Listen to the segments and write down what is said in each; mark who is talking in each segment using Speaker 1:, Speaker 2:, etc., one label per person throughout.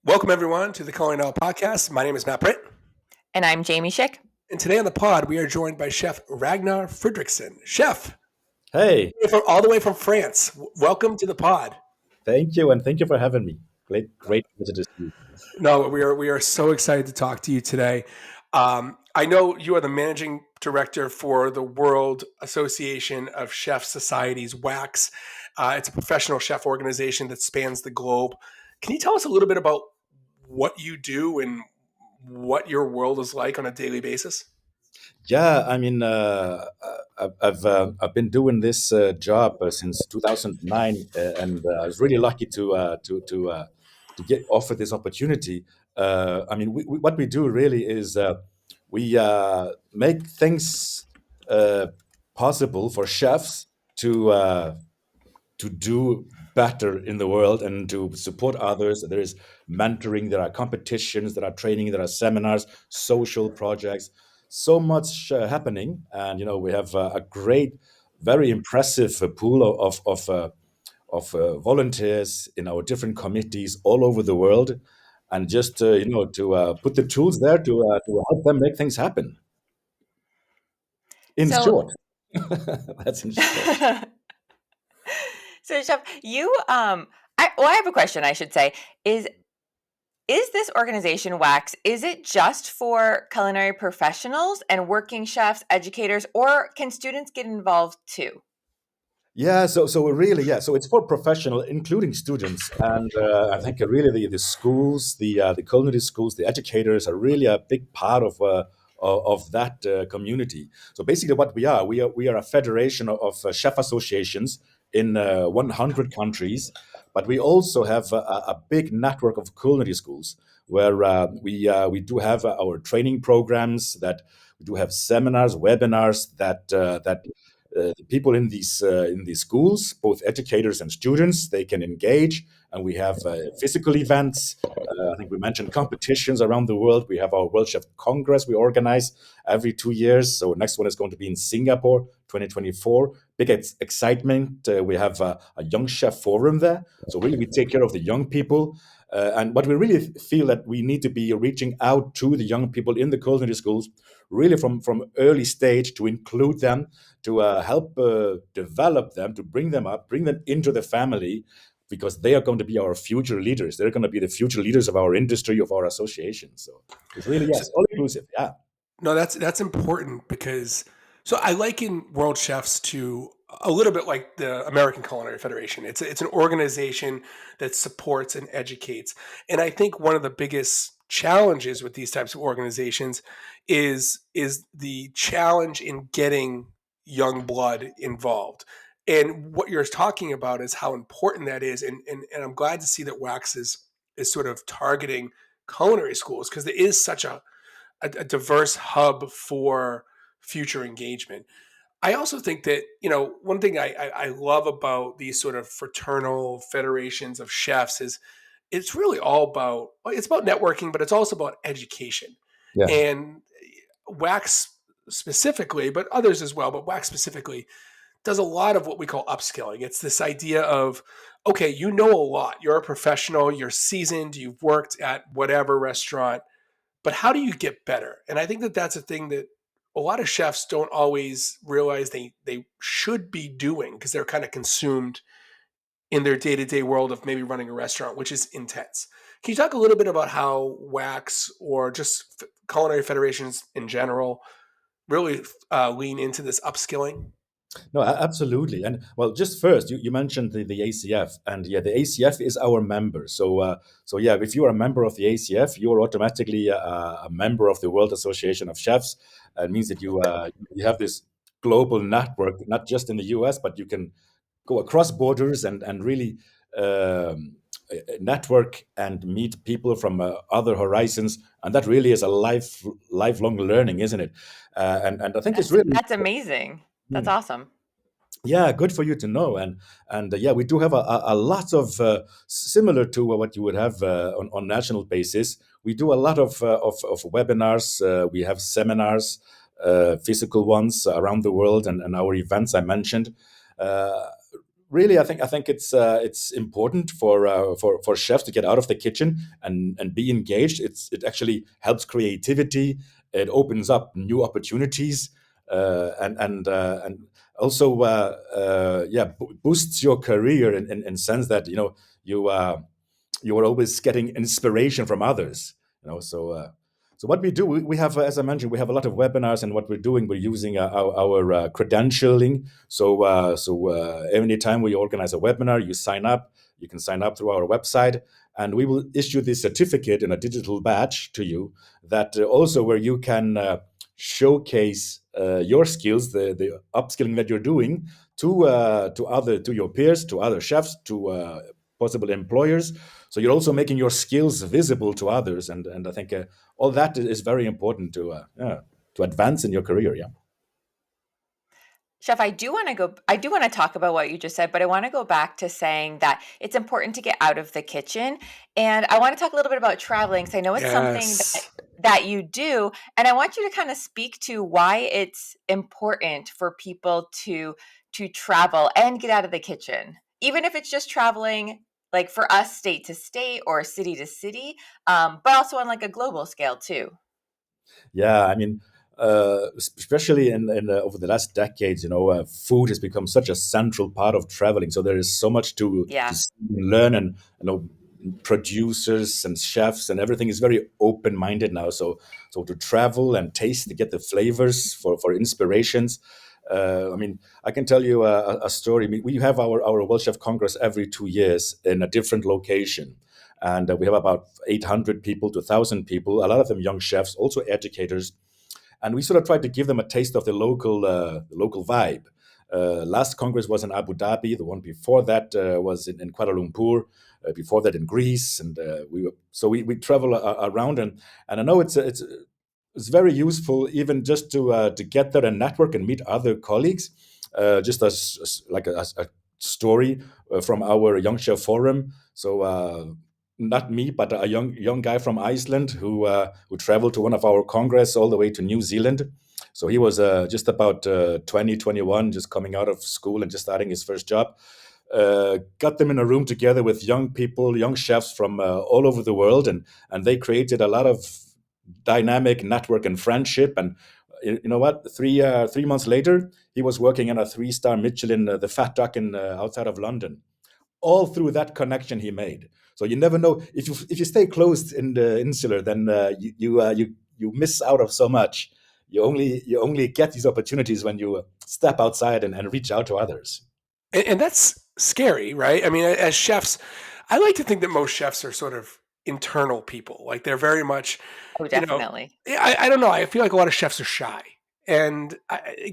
Speaker 1: Welcome, everyone, to the Culinary Now podcast. My name is Matt Britt.
Speaker 2: And I'm Jamie Schick.
Speaker 1: And today on the pod, we are joined by Chef Ragnar Fridriksson. Chef,
Speaker 3: Hey,
Speaker 1: all the way from France. Welcome to the pod.
Speaker 3: thank you, and thank you for having me. Great pleasure to see you.
Speaker 1: No, we are so excited to talk to you today. I know you are the managing director for the World Association of Chef Societies, WACS. It's a professional chef organization that spans the globe. Can you tell us a little bit about what you do and what your world is like on a daily basis?
Speaker 3: Yeah, I mean, I've been doing this job since 2009, and I was really lucky to get offered this opportunity. I mean, what we do really is we make things possible for chefs to do better in the world and to support others. There is mentoring, there are competitions, there are training, there are seminars, social projects, so much happening. And we have a great, very impressive pool of volunteers in our different committees all over the world, and just to put the tools there to help them make things happen. In short, that's in short.
Speaker 2: So, Chef, I have a question. I should say is this organization WACS? Is it just for culinary professionals and working chefs, educators, or can students get involved too?
Speaker 3: Yeah, so really, yeah, so it's for professional, including students, and I think really the schools, the culinary schools, the educators are really a big part of that community. So basically, what we are a federation of chef associations in 100 countries, but we also have a big network of culinary schools where we do have our training programs, that we do have seminars, webinars that the people in these schools, both educators and students, they can engage, and we have physical events. I think we mentioned competitions around the world. We have our World Chef Congress we organize every 2 years. So next one is going to be in Singapore, 2024. Big excitement. We have a young chef forum there. So really, we take care of the young people. And what we really feel that we need to be reaching out to the young people in the culinary schools, really from early stage, to include them, to help develop them, to bring them up, bring them into the family, because they are going to be our future leaders. They're going to be the future leaders of our industry, of our association. So it's really, yes, all inclusive. Yeah.
Speaker 1: No, that's important because I liken World Chefs to a little bit like the American Culinary Federation. It's an organization that supports and educates, and I think one of the biggest challenges with these types of organizations is the challenge in getting young blood involved. And what you're talking about is how important that is, and I'm glad to see that WACS is sort of targeting culinary schools, because there is such a diverse hub for future engagement. I also think that, one thing I love about these sort of fraternal federations of chefs is it's really all it's about networking, but it's also about education.
Speaker 3: Yeah.
Speaker 1: And WACS specifically, but others as well, but WACS specifically does a lot of what we call upskilling. It's this idea of, okay, you know a lot. You're a professional, you're seasoned, you've worked at whatever restaurant, but how do you get better? And I think that that's a thing that a lot of chefs don't always realize they should be doing, because they're kind of consumed in their day-to-day world of maybe running a restaurant, which is intense. Can you talk a little bit about how WACS, or just culinary federations in general, really lean into this upskilling?
Speaker 3: No, absolutely. And well, just first, you mentioned the ACF, and yeah, the ACF is our member. So yeah, if you are a member of the ACF, you are automatically a member of the World Association of Chefs. It means that you have this global network, not just in the US, but you can go across borders and really network and meet people from other horizons, and that really is a lifelong learning, isn't it? And I think it's really
Speaker 2: That's amazing. That's awesome.
Speaker 3: yeah, good for you to know. And yeah, we do have a lot of similar to what you would have on national basis. We do a lot of webinars. We have seminars, physical ones around the world, and our events I mentioned. really, I think it's important for chefs to get out of the kitchen and be engaged. It actually helps creativity. It opens up new opportunities, and also yeah, boosts your career in sense that you you are always getting inspiration from others. So what we do, we have, as I mentioned, we have a lot of webinars, and what we're doing, we're using our credentialing. So anytime we organize a webinar, you sign up. You can sign up through our website, and we will issue this certificate in a digital badge to you. That also where you can showcase your skills, the upskilling that you're doing to your peers, to other chefs, to possible employers. So you're also making your skills visible to others, and I think all that is very important to advance in your career. Yeah.
Speaker 2: Chef, I do want to talk about what you just said, but I want to go back to saying that it's important to get out of the kitchen. And I want to talk a little bit about traveling because I know it's something
Speaker 1: Yes.
Speaker 2: that you do. And I want you to kind of speak to why it's important for people to travel and get out of the kitchen, even if it's just traveling like for us state to state or city to city, but also on like a global scale too.
Speaker 3: Yeah, I mean, especially in over the last decades, food has become such a central part of traveling. So there is so much to
Speaker 2: Yeah.
Speaker 3: see and learn, and producers and chefs and everything is very open minded now. So to travel and taste to get the flavors for inspirations. I mean, I can tell you a story. We have our World Chef Congress every 2 years in a different location, and we have about 800 people to 1,000 people, a lot of them young chefs, also educators, and we sort of tried to give them a taste of the local vibe. Last Congress was in Abu Dhabi. The one before that was in Kuala Lumpur. Before that in Greece, and we travel around, and I know it's very useful even just to get there and network and meet other colleagues. Just as like a story from our Young Chef Forum. So not me, but a young guy from Iceland who traveled to one of our congress all the way to New Zealand. So he was just about 20, 21, just coming out of school and just starting his first job. Got them in a room together with young people, young chefs from all over the world, and they created a lot of dynamic network and friendship. And you know what? 3 months later, he was working in a 3-star Michelin, the Fat Duck in outside of London. All through that connection he made. So you never know if you stay closed in the insular, then you miss out of so much. You only get these opportunities when you step outside and reach out to others.
Speaker 1: And that's scary, right? I mean, as chefs, I like to think that most chefs are sort of internal people. Like they're very much,
Speaker 2: Oh,
Speaker 1: you know,
Speaker 2: definitely.
Speaker 1: I don't know. I feel like a lot of chefs are shy. And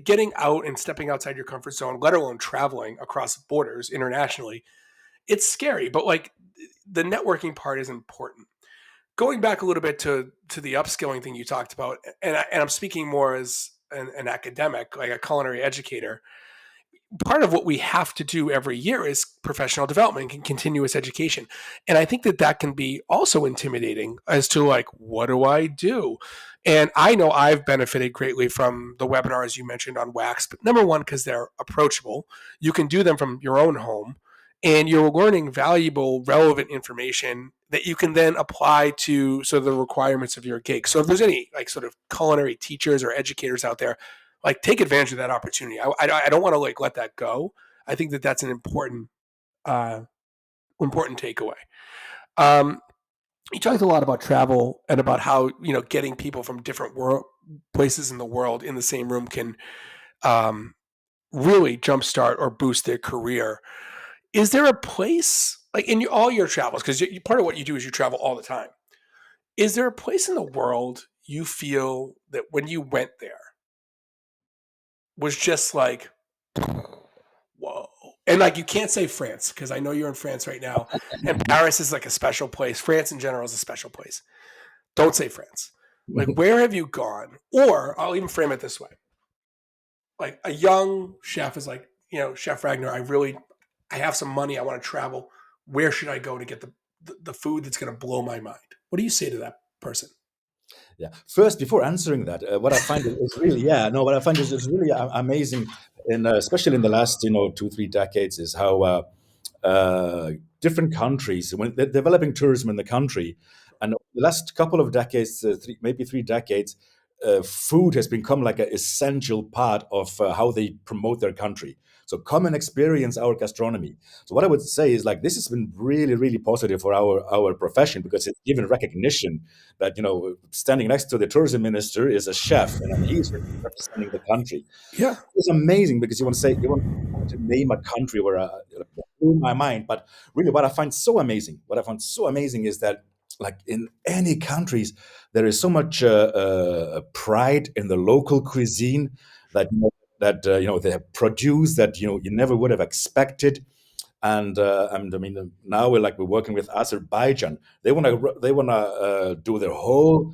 Speaker 1: getting out and stepping outside your comfort zone, let alone traveling across borders internationally, it's scary. But like the networking part is important. Going back a little bit to the upskilling thing you talked about, and I'm speaking more as an academic, like a culinary educator. Part of what we have to do every year is professional development and continuous education. And I think that that can be also intimidating as to like, what do I do? And I know I've benefited greatly from the webinars you mentioned on wax, but number one, because they're approachable, you can do them from your own home and you're learning valuable, relevant information that you can then apply to sort of the requirements of your gig. So if there's any like sort of culinary teachers or educators out there, like take advantage of that opportunity. I don't want to like let that go. I think that that's an uh, important takeaway. Um, you talked a lot about travel and about how getting people from different world places in the world in the same room can um, really jumpstart or boost their career. Is there a place like in all your travels? Because part of what you do is you travel all the time. Is there a place in the world you feel that when you went there was just like whoa. And like you can't say France because I know you're in France right now, and Paris is like a special place. France in general is a special place. Don't say France. Like where have you gone? Or I'll even frame it this way: like a young chef is like, Chef Ragnar, I have some money. I want to travel. Where should I go to get the food that's going to blow my mind? What do you say to that person?
Speaker 3: Yeah. First, before answering that, what I find is really, yeah, no, what I find is really amazing, in especially in the last, 2 3 decades, is how uh, different countries, when they're developing tourism in the country, and the last couple of decades, maybe 3 decades, food has become like an essential part of how they promote their country. So come and experience our gastronomy. So what I would say is, like, this has been really, really positive for our profession, because it's given recognition that, standing next to the tourism minister is a chef, and he's representing the country.
Speaker 1: Yeah.
Speaker 3: It's amazing, because you want to name a country where it blew my mind. But really, what I find so amazing is that, like, in any countries, there is so much pride in the local cuisine, that they have produce that you never would have expected. And I mean, now we're working with Azerbaijan. They want to do their whole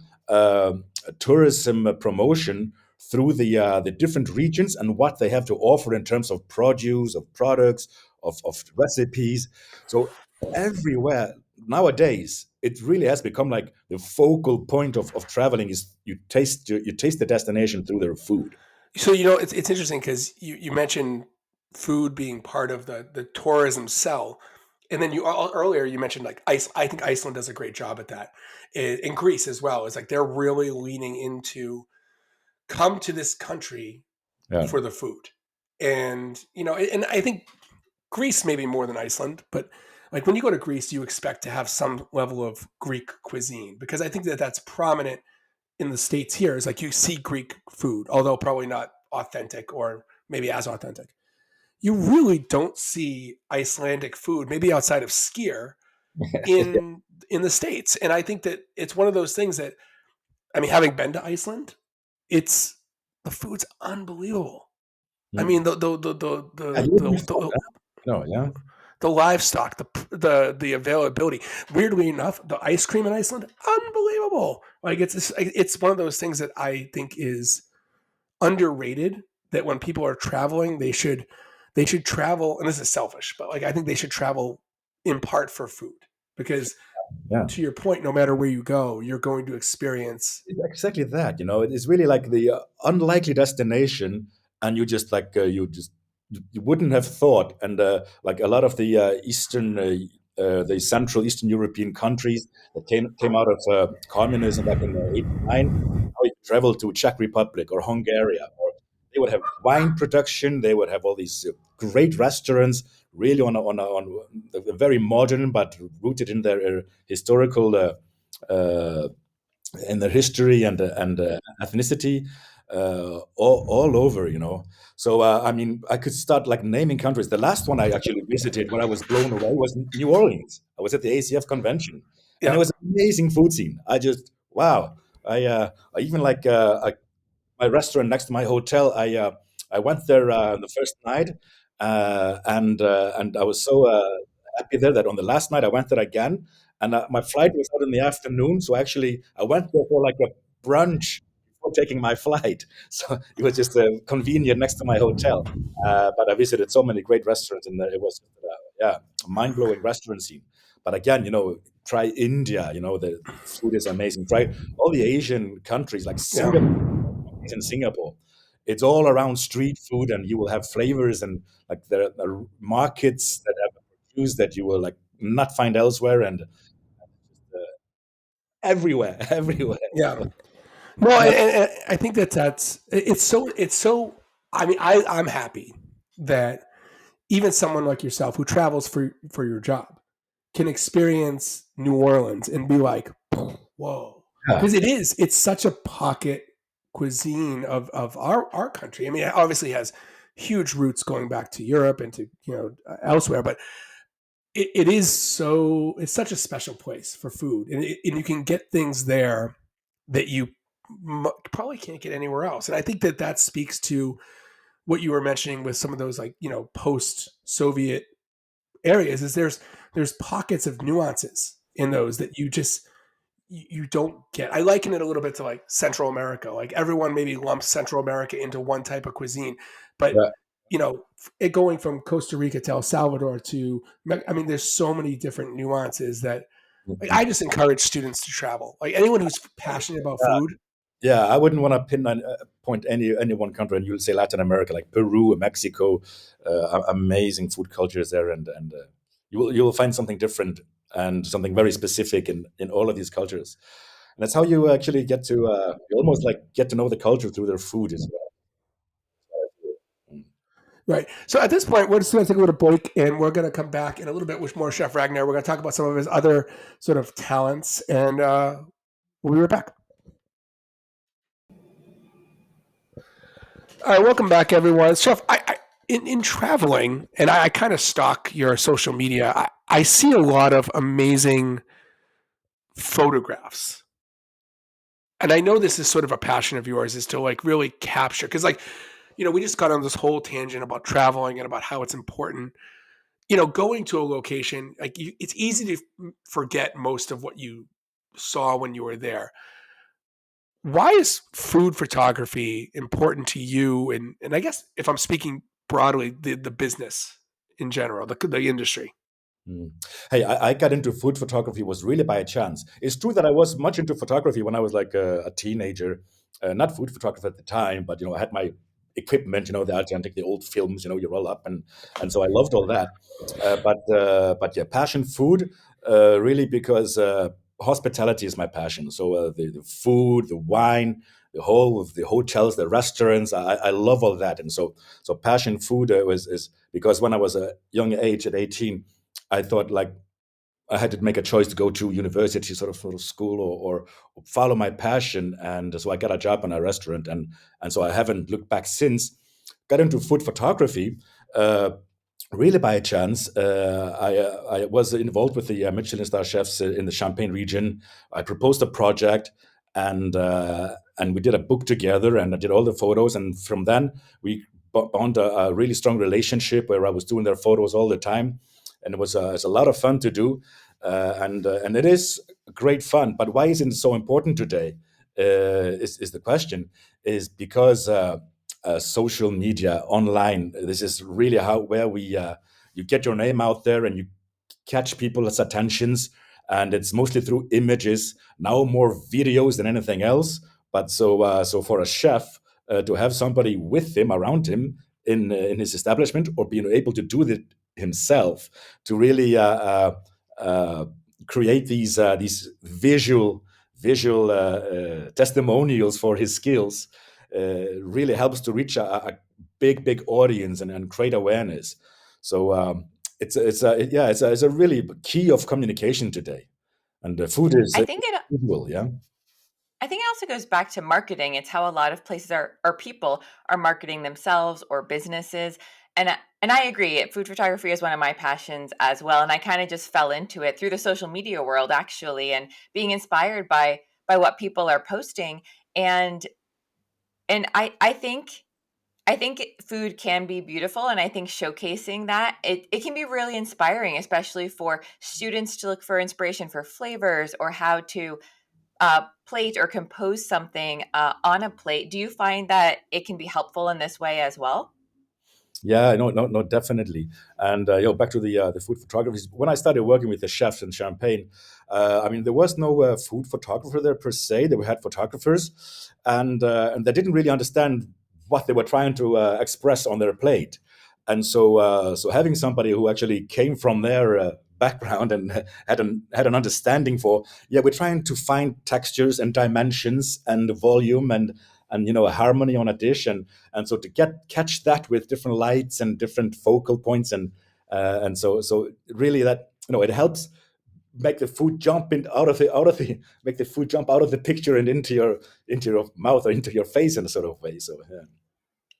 Speaker 3: tourism promotion through the different regions and what they have to offer in terms of produce, of products, of recipes. So everywhere nowadays, it really has become like the focal point of traveling is you taste the destination through their food.
Speaker 1: So it's interesting because you mentioned food being part of the tourism sell, and then earlier you mentioned like ice. I think Iceland does a great job at that, in Greece as well. It's like they're really leaning into come to this country
Speaker 3: Yeah,
Speaker 1: for the food, and I think Greece maybe more than Iceland, but like when you go to Greece, you expect to have some level of Greek cuisine because I think that that's prominent in the states here. Is like you see Greek food, although probably not authentic or maybe as authentic. You really don't see Icelandic food, maybe outside of skier, in in the states. And I think that it's one of those things that I mean, having been to Iceland, it's the food's unbelievable. I
Speaker 3: mm.
Speaker 1: mean,
Speaker 3: Yeah, you wouldn't have thought that. No, yeah.
Speaker 1: the livestock, the availability. Weirdly enough, the ice cream in Iceland, unbelievable. Like it's one of those things that I think is underrated. That when people are traveling, they should travel. And this is selfish, but like I think they should travel in part for food because
Speaker 3: Yeah.
Speaker 1: to your point, no matter where you go, you're going to experience.
Speaker 3: It's exactly that. It is really like the unlikely destination, and you wouldn't have thought. And like a lot of the the Central Eastern European countries that came out of communism back in '89, how you travel to Czech Republic or Hungary, or they would have wine production. They would have all these great restaurants, really on a very modern but rooted in their historical. Uh, in their history and ethnicity, all over. So I mean, I could start like naming countries. The last one I actually visited, where I was blown away, was New Orleans. I was at the ACF convention, and it
Speaker 1: Yeah,
Speaker 3: was an amazing food scene. I just wow. I even like my restaurant next to my hotel. I went there the first night, and I was so happy there that on the last night I went there again, and my flight was out in the afternoon. So actually, I went there for like a brunch before taking my flight. So it was just convenient next to my hotel. But I visited so many great restaurants, and it was yeah, a mind blowing restaurant scene. But again, try India. The food is amazing. Try all the Asian countries like
Speaker 1: yeah,
Speaker 3: Singapore. In Singapore, it's all around street food, and you will have flavors, and like there are markets that have produce that you will like not find elsewhere, and everywhere, everywhere.
Speaker 1: yeah.
Speaker 3: So,
Speaker 1: No,
Speaker 3: and
Speaker 1: and I think that's it's so. I mean, I'm happy that even someone like yourself who travels for your job can experience New Orleans and be like, whoa,
Speaker 3: yeah,
Speaker 1: because it's such a pocket cuisine of our country. I mean, it obviously has huge roots going back to Europe and to elsewhere, but it's such a special place for food, and you can get things there that you probably can't get anywhere else. And I think that that speaks to what you were mentioning with some of those like post Soviet areas. Is there's pockets of nuances in those that you don't get. I liken it a little bit to like Central America. Like everyone maybe lumps Central America into one type of cuisine, but
Speaker 3: yeah,
Speaker 1: it going from Costa Rica to El Salvador to, I mean, there's so many different nuances that Like I just encourage students to travel. Like anyone who's passionate about food.
Speaker 3: Yeah, I wouldn't want to point any one country, and you'll say Latin America, like Peru, Mexico, amazing food cultures there, and you will find something different and something very specific in all of these cultures. And that's how you actually get to you almost like get to know the culture through their food as well. Mm.
Speaker 1: Right. So at this point, we're just going to take a little break, and we're going to come back in a little bit with more Chef Ragnar. We're going to talk about some of his other sort of talents, and we'll be right back. All right, welcome back, everyone. Chef, in traveling, and I kind of stalk your social media, I see a lot of amazing photographs. And I know this is sort of a passion of yours, is to like really capture, because like, we just got on this whole tangent about traveling and about how it's important. Going to a location, like it's easy to forget most of what you saw when you were there. Why is food photography important to you? And I guess if I'm speaking broadly, the business in general, the industry.
Speaker 3: Mm. Hey, I got into food photography was really by a chance. It's true that I was much into photography when I was like a teenager, not food photographer at the time, but I had my equipment, the Argentic, the old films, you roll up, and so I loved all that. But yeah, passion food, really because hospitality is my passion. So the food, the wine, the hotels, the restaurants, I love all that, and so passion food is because when I was a young age at 18. I thought like I had to make a choice to go to university, sort of school, or follow my passion, and so I got a job in a restaurant, and so I haven't looked back since. Got into food photography, uh, really by a chance. I was involved with the Michelin star chefs in the Champagne region. I proposed a project, and we did a book together, and I did all the photos, and from then we bound a really strong relationship where I was doing their photos all the time, and it's a lot of fun to do, and it is great fun. But why is it so important today? Is the question? Is because social media online. This is really where we you get your name out there and you catch people's attentions, and it's mostly through images now, more videos than anything else. But so for a chef to have somebody with him, around him, in his establishment, or being able to do it himself, to really uh, create these visual testimonials for his skills, really helps to reach a big audience, and create awareness. So it's a really key of communication today, and food is
Speaker 2: I think it
Speaker 3: visual. Yeah.
Speaker 2: I think it also goes back to marketing. It's how a lot of places or people are marketing themselves or businesses. And I agree. Food photography is one of my passions as well. And I kind of just fell into it through the social media world actually, and being inspired by what people are posting. And and I think food can be beautiful, and I think showcasing that it can be really inspiring, especially for students to look for inspiration for flavors or how to plate or compose something on a plate. Do you find that it can be helpful in this way as well?
Speaker 3: Yeah, no, no, no, definitely. And back to the food photography. When I started working with the chefs in Champagne, I mean, there was no food photographer there per se. They had photographers, and they didn't really understand what they were trying to express on their plate. And so having somebody who actually came from their background and had an understanding for, yeah, we're trying to find textures and dimensions and volume and a harmony on a dish, and so to catch that with different lights and different focal points, and so really that it helps make the food jump in out of the make the food jump out of the picture and into your mouth or into your face in a sort of way. So yeah.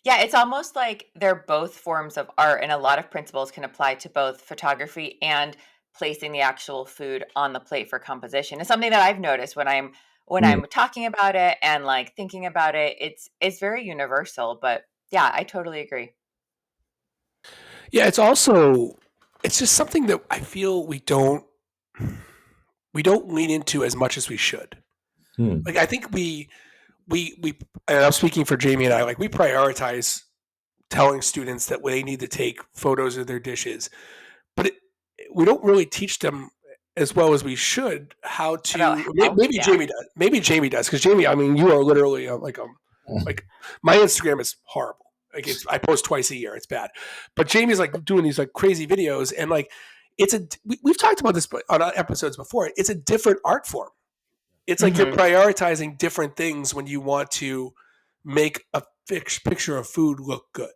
Speaker 2: Yeah, it's almost like they're both forms of art, and a lot of principles can apply to both photography and placing the actual food on the plate for composition. It's something that I've noticed when
Speaker 3: Mm.
Speaker 2: I'm talking about it and like thinking about it. It's very universal, but yeah, I totally agree.
Speaker 1: Yeah, it's just something that I feel we don't lean into as much as we should.
Speaker 3: Mm.
Speaker 1: Like I think we and I'm speaking for Jamie and I, like we prioritize telling students that they need to take photos of their dishes, but we don't really teach them as well as we should how
Speaker 2: About
Speaker 1: to
Speaker 2: health,
Speaker 1: maybe
Speaker 2: yeah.
Speaker 1: Jamie does. Maybe Jamie does because Jamie, I mean, you are literally like my Instagram is horrible. Like I post twice a year. It's bad, but Jamie's like doing these like crazy videos and like we've talked about this on episodes before. It's a different art form. It's like you're
Speaker 2: Mhm.
Speaker 1: prioritizing different things when you want to make a picture of food look good.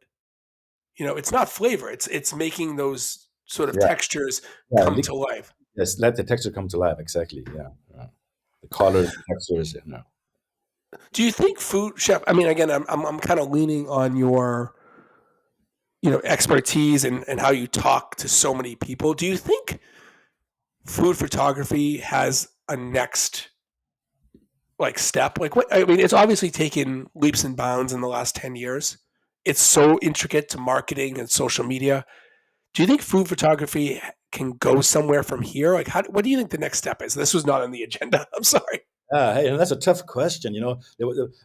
Speaker 1: It's not flavor. It's making those sort of
Speaker 3: Yeah,
Speaker 1: textures
Speaker 3: yeah.
Speaker 1: come to life.
Speaker 3: Yes, let the texture come to life. Exactly. Yeah, yeah. The colors, the textures.
Speaker 1: Do you think food chef? I mean, again, I'm kind of leaning on your expertise and how you talk to so many people. Do you think food photography has a next like step? Like what? I mean, it's obviously taken leaps and bounds in the last 10 years. It's so intricate to marketing and social media. Do you think food photography can go somewhere from here? Like, what do you think the next step is? This was not on the agenda. I'm sorry.
Speaker 3: Hey, and that's a tough question.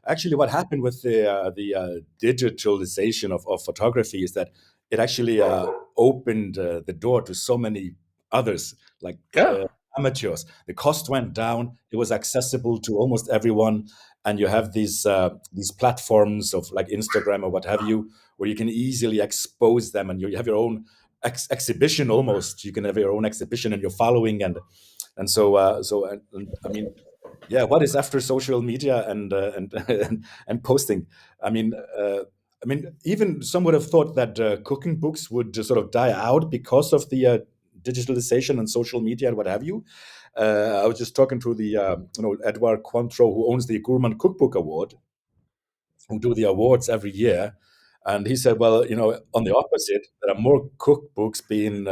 Speaker 3: Actually, what happened with the digitalization of photography is that it actually opened the door to so many others, like
Speaker 1: Yeah.
Speaker 3: uh, amateurs. The cost went down. It was accessible to almost everyone, and you have these platforms of like Instagram or what have you, where you can easily expose them, and you have your own exhibition almost. You can have your own exhibition and your following, and so I mean, yeah, what is after social media and and posting? I mean, even some would have thought that cooking books would just sort of die out because of the digitalization and social media and what have you. I was just talking to the Edward Cointreau, who owns the Gourmand Cookbook Award, who do the awards every year, and he said, well, on the opposite, there are more cookbooks being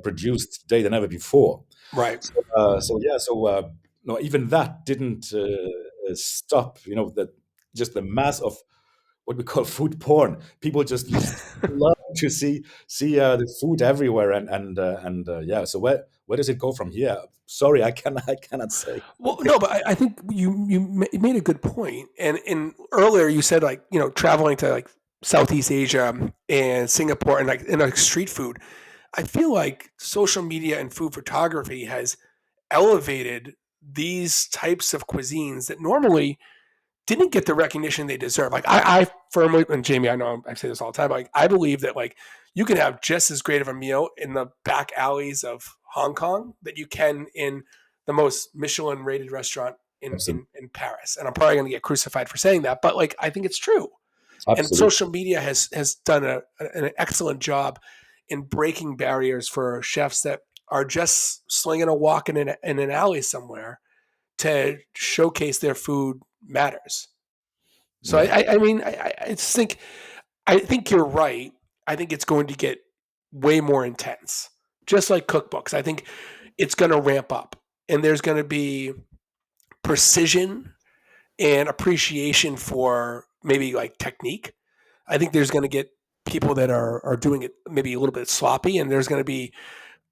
Speaker 3: produced today than ever before.
Speaker 1: Right.
Speaker 3: So yeah, no, even that didn't stop. That just the mass of what we call food porn. People just love to see the food everywhere, and yeah. So where does it go from here? Sorry, I cannot say.
Speaker 1: Well, no, but I think you made a good point. And earlier you said like traveling to like Southeast Asia and Singapore and like street food. I feel like social media and food photography has elevated these types of cuisines that normally didn't get the recognition they deserve. Like I firmly, and Jamie, I know I say this all the time. Like I believe that like you can have just as great of a meal in the back alleys of Hong Kong that you can in the most Michelin rated restaurant in
Speaker 3: Absolutely,
Speaker 1: in Paris. And I'm probably going to get crucified for saying that, but like I think it's true. And
Speaker 3: absolutely.
Speaker 1: social media has done an excellent job in breaking barriers for chefs that are just slinging a walk in an alley somewhere to showcase their food matters. So
Speaker 3: Yeah,
Speaker 1: I mean I just think I think you're right. I think it's going to get way more intense, just like cookbooks. I think it's going to ramp up, and there's going to be precision and appreciation for maybe like technique. I think there's going to get people that are doing it maybe a little bit sloppy, and there's going to be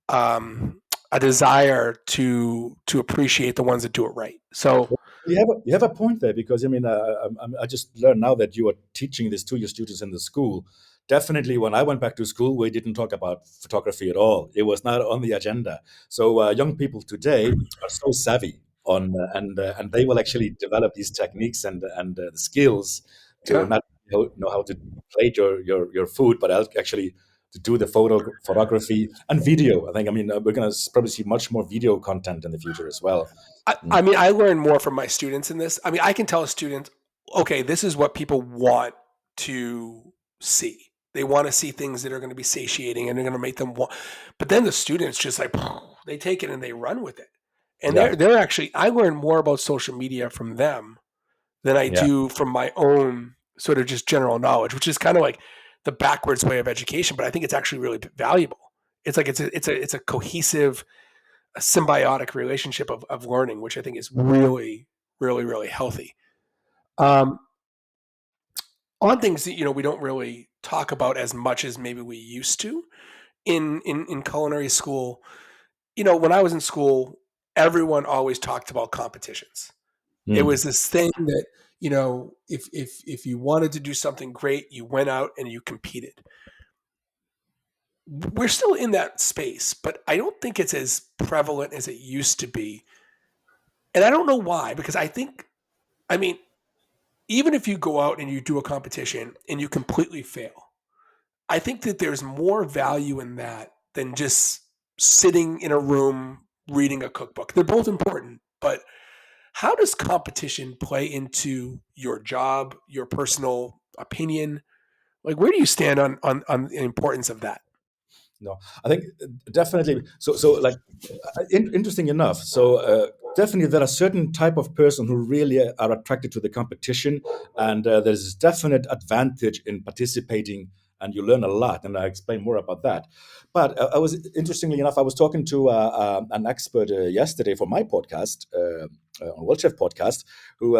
Speaker 1: um, a desire to appreciate the ones that do it right. So
Speaker 3: you have a point there, because I mean, I just learned now that you are teaching this to your students in the school. Definitely, when I went back to school, we didn't talk about photography at all. It was not on the agenda. So young people today are so savvy on, and they will actually develop these techniques and the skills to
Speaker 1: yeah,
Speaker 3: not know how to plate your food, but actually to do the photography and video. I think. I mean, we're going to probably see much more video content in the future as well.
Speaker 1: I mean, I learn more from my students in this. I mean, I can tell a student, okay, this is what people want to see. They want to see things that are going to be satiating and they're going to make them want. But then the students just like they take it and they run with it. And
Speaker 3: Yeah,
Speaker 1: they're actually I learn more about social media from them than I
Speaker 3: yeah.
Speaker 1: do from my own sort of just general knowledge, which is kind of like the backwards way of education. But I think it's actually really valuable. It's like it's a cohesive a symbiotic relationship of learning, which I think is really, really, really healthy. Um, on things that we don't really talk about as much as maybe we used to in culinary school. When I was in school, everyone always talked about competitions. It
Speaker 3: Hmm.
Speaker 1: was this thing that if you wanted to do something great, you went out and you competed. we're still in that space, but I don't think it's as prevalent as it used to be. And I don't know why, because I mean, even if you go out and you do a competition and you completely fail, I think that there's more value in that than just sitting in a room reading a cookbook. They're both important, but how does competition play into your job, your personal opinion? Like, where do you stand on the importance of that?
Speaker 3: No, I think definitely. So like interesting enough. So definitely, there are certain type of person who really are attracted to the competition, and there's definite advantage in participating, and you learn a lot. And I explain more about that. But I was interestingly enough, I was talking to an expert yesterday for my podcast. On World Chef podcast, who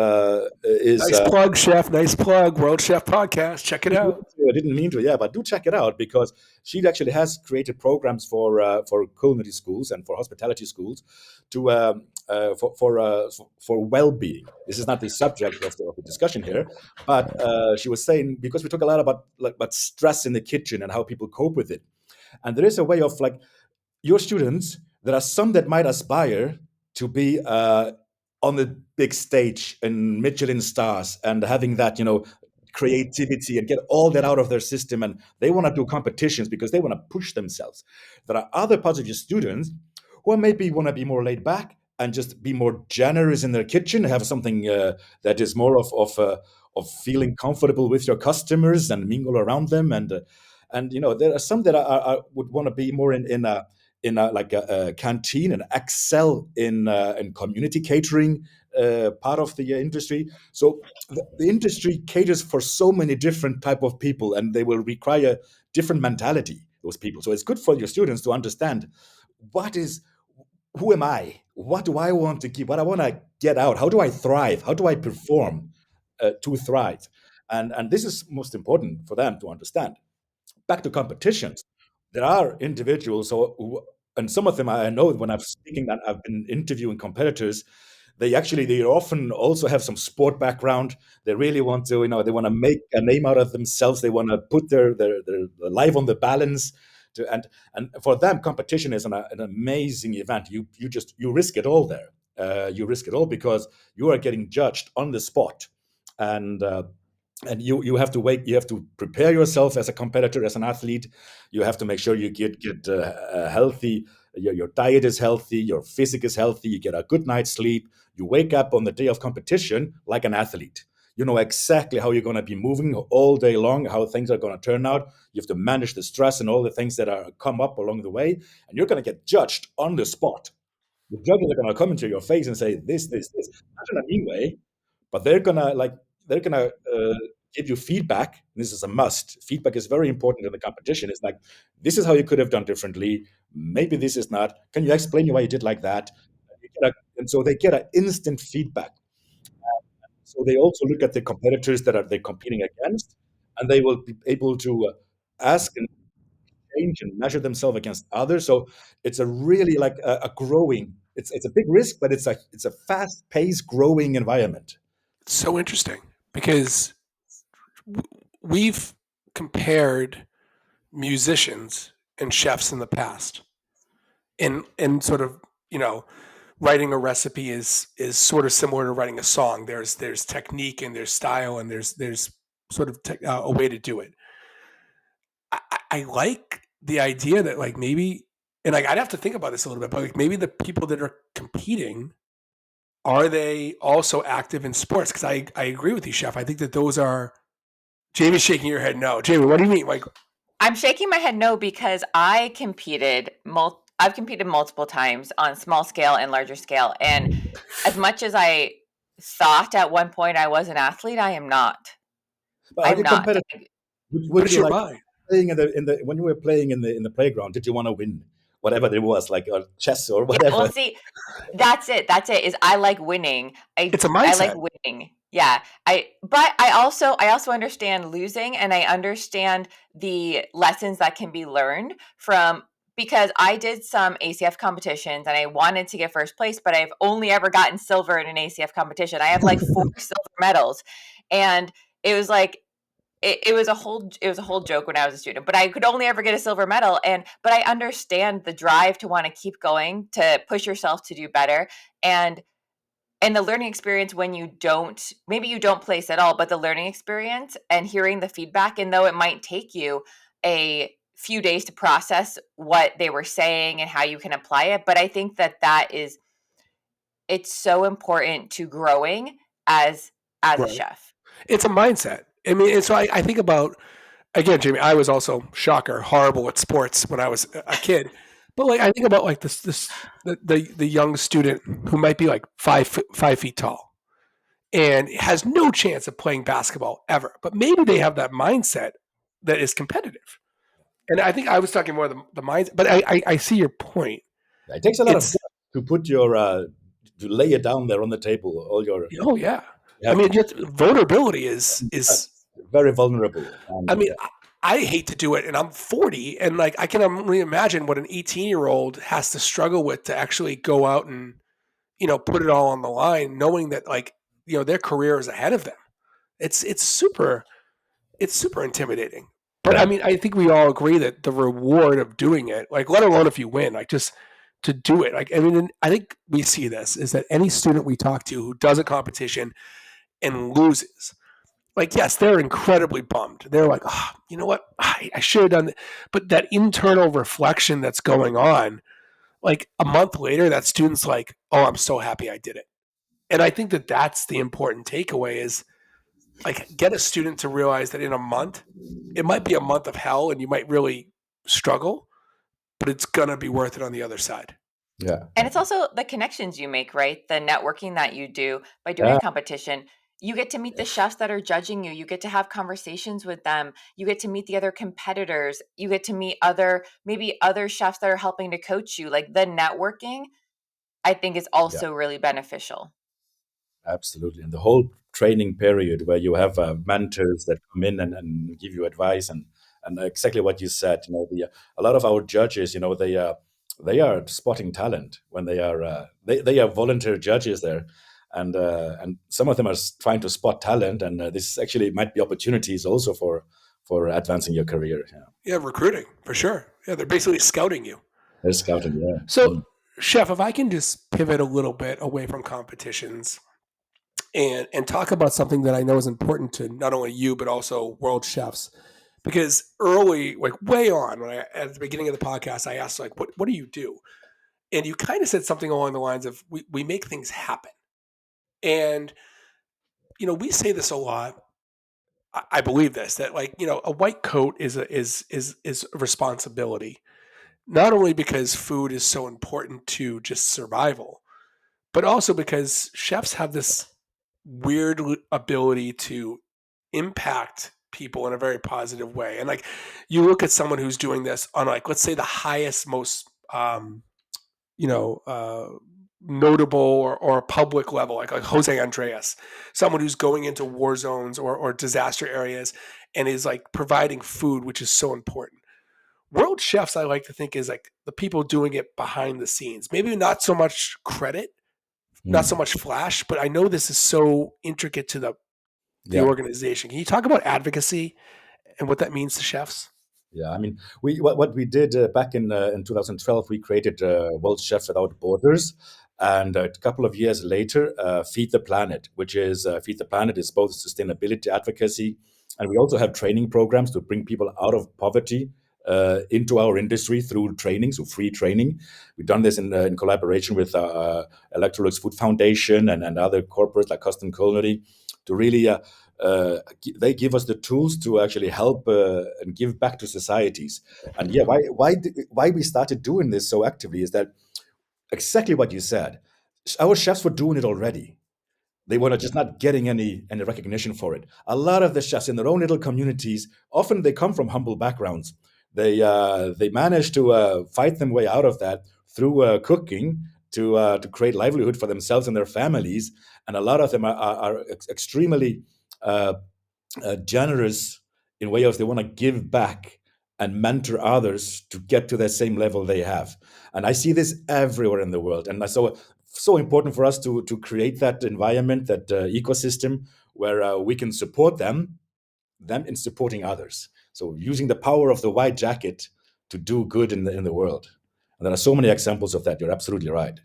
Speaker 3: is
Speaker 1: Nice plug, chef. Nice plug. World Chef Podcast. Check it out.
Speaker 3: I didn't mean to, yeah, but do check it out because she actually has created programs for culinary schools and for hospitality schools to for well-being. This is not the subject of the discussion here, but she was saying because we talk a lot about stress in the kitchen and how people cope with it, and there is a way of like your students, there are some that might aspire to be on the big stage in Michelin stars and having that, creativity and get all that out of their system. And they want to do competitions because they want to push themselves. There are other parts of your students who maybe want to be more laid back and just be more generous in their kitchen, have something that is more of feeling comfortable with your customers and mingle around them. And there are some that would want to be more in a like a canteen and excel in community catering part of the industry. So the industry caters for so many different type of people, and they will require different mentality. Those people. So it's good for your students to understand what is who am I? What do I want to keep? What I want to get out? How do I thrive? How do I perform to thrive? And this is most important for them to understand. Back to competitions, there are individuals and some of them I know when I'm speaking that I've been interviewing competitors, they often also have some sport background. They really want to, they want to make a name out of themselves. They want to put their life on the balance. And for them, competition is an amazing event. You risk it all there. You risk it all because you are getting judged on the spot, and you have to wait. You have to prepare yourself as a competitor, as an athlete. You have to make sure you get healthy. Your diet is healthy. Your physique is healthy. You get a good night's sleep. You wake up on the day of competition like an athlete. You know exactly how you're going to be moving all day long, how things are going to turn out. You have to manage the stress and all the things that are come up along the way, and you're going to get judged on the spot. The judges are going to come into your face and say this, not in a mean way, but they're gonna give you feedback. This is a must. Feedback is very important in the competition. It's like this is how you could have done differently. Maybe this is not. Can you explain why you did like that? And so they get an instant feedback. So they also look at the competitors that are they competing against, and they will be able to ask and change and measure themselves against others. So it's a really like a growing. It's a big risk, but it's a fast paced growing environment.
Speaker 1: It's so interesting because we've compared musicians and chefs in the past, and sort of you know writing a recipe is sort of similar to writing a song. There's technique and there's style and there's sort of a way to do it. I like the idea that like maybe, and like I'd have to think about this a little bit, but like maybe the people that are competing, are they also active in sports? Because I agree with you, Chef. I think that those are. Jamie's shaking your head no. Jamie, what do you mean? Like,
Speaker 2: I'm shaking my head no because I've competed multiple times on small scale and larger scale, and as much as I thought at one point I was an athlete, I am not.
Speaker 3: But are
Speaker 2: I'm
Speaker 3: you
Speaker 2: not.
Speaker 3: competitive? Would
Speaker 1: what's
Speaker 3: you
Speaker 1: your
Speaker 3: like
Speaker 1: mind?
Speaker 3: playing in the when you were playing in the playground? Did you want to win whatever it was, like or chess or
Speaker 2: Yeah, well,
Speaker 3: whatever?
Speaker 2: see, that's it. That's it. Is I like winning.
Speaker 1: It's a
Speaker 2: I like
Speaker 1: mindset.
Speaker 2: winning. Yeah. But I also understand losing, and I understand the lessons that can be learned from, because I did some ACF competitions and I wanted to get first place, but I've only ever gotten silver in an ACF competition. I have like 4 silver medals. And it was like it was a whole joke when I was a student, but I could only ever get a silver medal. But I understand the drive to want to keep going, to push yourself to do better. And the learning experience when maybe you don't place at all, but the learning experience and hearing the feedback, and though it might take you a few days to process what they were saying and how you can apply it, but I think it's so important to growing as a
Speaker 1: Right.
Speaker 2: chef.
Speaker 1: It's a mindset. I mean, and so I think about, again, Jamie, I was also, shocker, horrible at sports when I was a kid. But like I think about like the young student who might be like 5 feet tall and has no chance of playing basketball ever. But maybe they have that mindset that is competitive. And I think I was talking more the mindset, but I see your point.
Speaker 3: It takes a lot of
Speaker 1: It's
Speaker 3: guts to put your to lay it down there on the table. All your
Speaker 1: oh yeah.
Speaker 3: you
Speaker 1: I
Speaker 3: have to
Speaker 1: mean,
Speaker 3: be
Speaker 1: just vulnerability is
Speaker 3: very vulnerable, and
Speaker 1: I mean, I hate to do it, and I'm 40, and like I can only imagine what an 18-year-old has to struggle with to actually go out and put it all on the line, knowing that like their career is ahead of them. It's super intimidating. But
Speaker 3: yeah,
Speaker 1: I mean, I think we all agree that the reward of doing it, like let alone if you win, like just to do it, like I mean, I think we see this is that any student we talk to who does a competition and loses, like yes, they're incredibly bummed. They're like, oh, you know what, I should have done it. But that internal reflection that's going on, like a month later, that student's like, oh, I'm so happy I did it. And I think that that's the important takeaway is like get a student to realize that in a month, it might be a month of hell and you might really struggle, but it's going to be worth it on the other side.
Speaker 3: yeah,
Speaker 2: And it's also the connections you make, right? The networking that you do by doing
Speaker 3: yeah,
Speaker 2: a competition. You get to meet the chefs that are judging you. You get to have conversations with them. You get to meet the other competitors. You get to meet maybe other chefs that are helping to coach you. Like the networking, I think is
Speaker 3: yeah.
Speaker 2: also really beneficial.
Speaker 3: Absolutely. And the whole training period where you have mentors that come in and give you advice and exactly what you said, a lot of our judges, they are spotting talent when they are volunteer judges there. And some of them are trying to spot talent. And this actually might be opportunities also for advancing your career. Yeah.
Speaker 1: Yeah, recruiting for sure. Yeah, they're basically scouting you.
Speaker 3: They're scouting. Yeah.
Speaker 1: So, Chef, if I can just pivot a little bit away from competitions and talk about something that I know is important to not only you but also world chefs. Because early, like way on, at the beginning of the podcast, I asked like, what do you do? And you kind of said something along the lines of we make things happen. And we say this a lot. I believe this that like a white coat is a responsibility, not only because food is so important to just survival, but also because chefs have this weird ability to impact people in a very positive way. And like you look at someone who's doing this on like let's say the highest, most you know uh, notable or public level, like Jose Andreas, someone who's going into war zones or disaster areas and is like providing food, which is so important. World chefs, I like to think, is like the people doing it behind the scenes. Maybe not so much credit, not so
Speaker 3: Mm.
Speaker 1: much flash, but I know this is so intricate to the
Speaker 3: Yeah.
Speaker 1: organization. Can you talk about advocacy and what that means to chefs?
Speaker 3: Yeah, I mean, what we did back in 2012, we created World Chefs Without Borders, and a couple of years later, Feed the Planet, which is Feed the Planet is both sustainability advocacy, and we also have training programs to bring people out of poverty into our industry through training, so free training. We've done this in collaboration with Electrolux Food Foundation and other corporates like Custom Culinary to really they give us the tools to actually help and give back to societies. And yeah, why we started doing this so actively is that exactly what you said. Our chefs were doing it already. They were just not getting any recognition for it. A lot of the chefs in their own little communities, often they come from humble backgrounds. They manage to fight their way out of that through cooking to create livelihood for themselves and their families. And a lot of them are extremely uh, generous in way of they want to give back and mentor others to get to the same level they have. And I see this everywhere in the world. And so important for us to create that environment, that ecosystem where we can support them them in supporting others. So using the power of the white jacket to do good in the world. And there are so many examples of that. You're absolutely right.